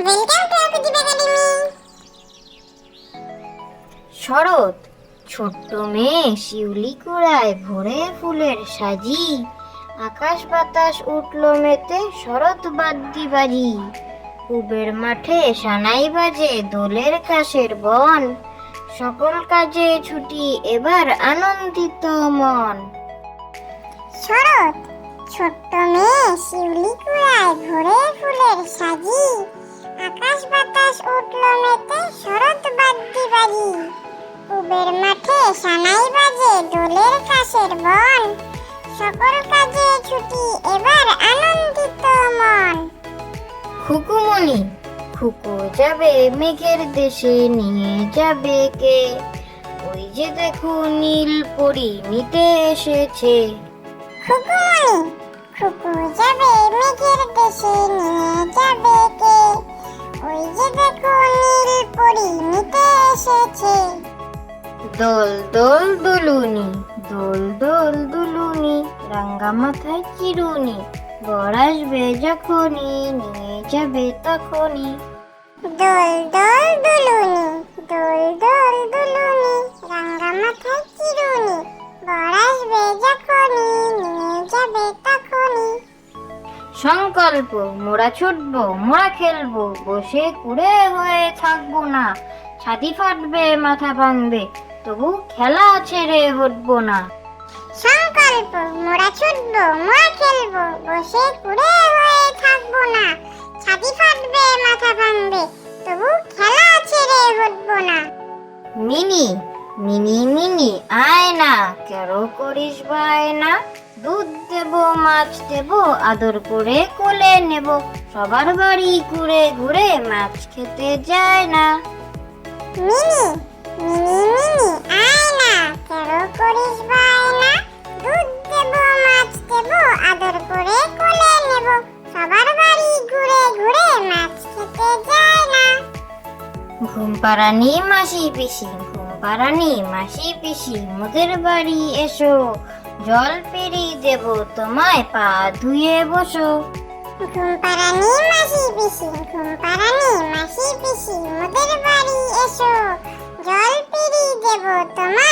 Welcome to Abhideep Academy. শরৎ, ছোট্ট মেয়ে শিউলি কুড়ায় ভরে ফুলের সাজি, আকাশ বাতাস উঠলো মেতে শরৎ বাদ্যি বাজি। পুবের মাঠে সানাই বাজে দোলের কাশের বন, সকল কাজে ছুটি এবার আনন্দিত মন। শরৎ, ছোট্ট মেয়ে শিউলি কুড়ায় ভরে ফুলের সাজি, আকাশ বাতাস উঠলো মেতে শরৎ বাদ্যি বাজি। পুবের মাঠে সানাই বাজে দোলের কাশের বন, সকল কাজে ছুটি এবার আনন্দিত মন। খুকুমণি, খুকু যাবে মেঘের দেশে, নিয়ে যাবে কে? ওই যে দেখো নীল পরি নিতে এসেছে। খুকুমণি, খুকু যাবে মেঘের দেশে, নিয়ে যাবে কে? ওই যে দেখো নীল পরি নিতে এসেছে। দোল দোল দুলুনি, দোল দোল দুলুনি, রাঙ্গা মাথায় চিরুনি, বর আসবে যখনই, নিয়ে যাবে তখনই। দোল দোল দুলুনি, দোল দোল দুলুনি, রাঙ্গা মাথায় চিরুনি, বর আসবে যখনই, নিয়ে যাবে তখনই। সংকল্প, মোরা ছুটবো মোরা খেলবো, বসে কুড়ে হয়ে থাকবো না। ছাতি ফাটবে মাথা ভাঙবে, তবু খেলা ছেড়ে হটবো না। সংকল্প, মোরা ছুটবো মোরা খেলবো, বসে কুড়ে হয়ে থাকবো না। ছাতি ফাটবে মাথা ভাঙবে, তবু খেলা ছেড়ে হটবো না। মিনি, মিনি মিনি আয় না, কেন করিস বায়না? দুধ দেবো মাছ দেবো, আদর করে কোলে নেব, সবার বাড়ি ঘুরে ঘুরে মাছ খেতে যায় না। মিনি, মিনি মিনি আয় না, কেন করিস বায়না? দুধ দেবো মাছ দেবো, আদর করে কোলে নেব, সবার বাড়ি ঘুরে ঘুরে মাছ খেতে যায় না। ঘুম পাড়ানি মাসি পিসি, ঘুম পাড়ানি মাসি পিসি, মোদের বাড়ি এসো, জল পেরি দেব তোমায়, পা ধুয়ে বসো। ঘুম পাড়ানি মাসি পিসি, ঘুম পাড়ানি মাসি পিসি, মোদের বাড়ি এসো, জল পেরি দেব তোমায়,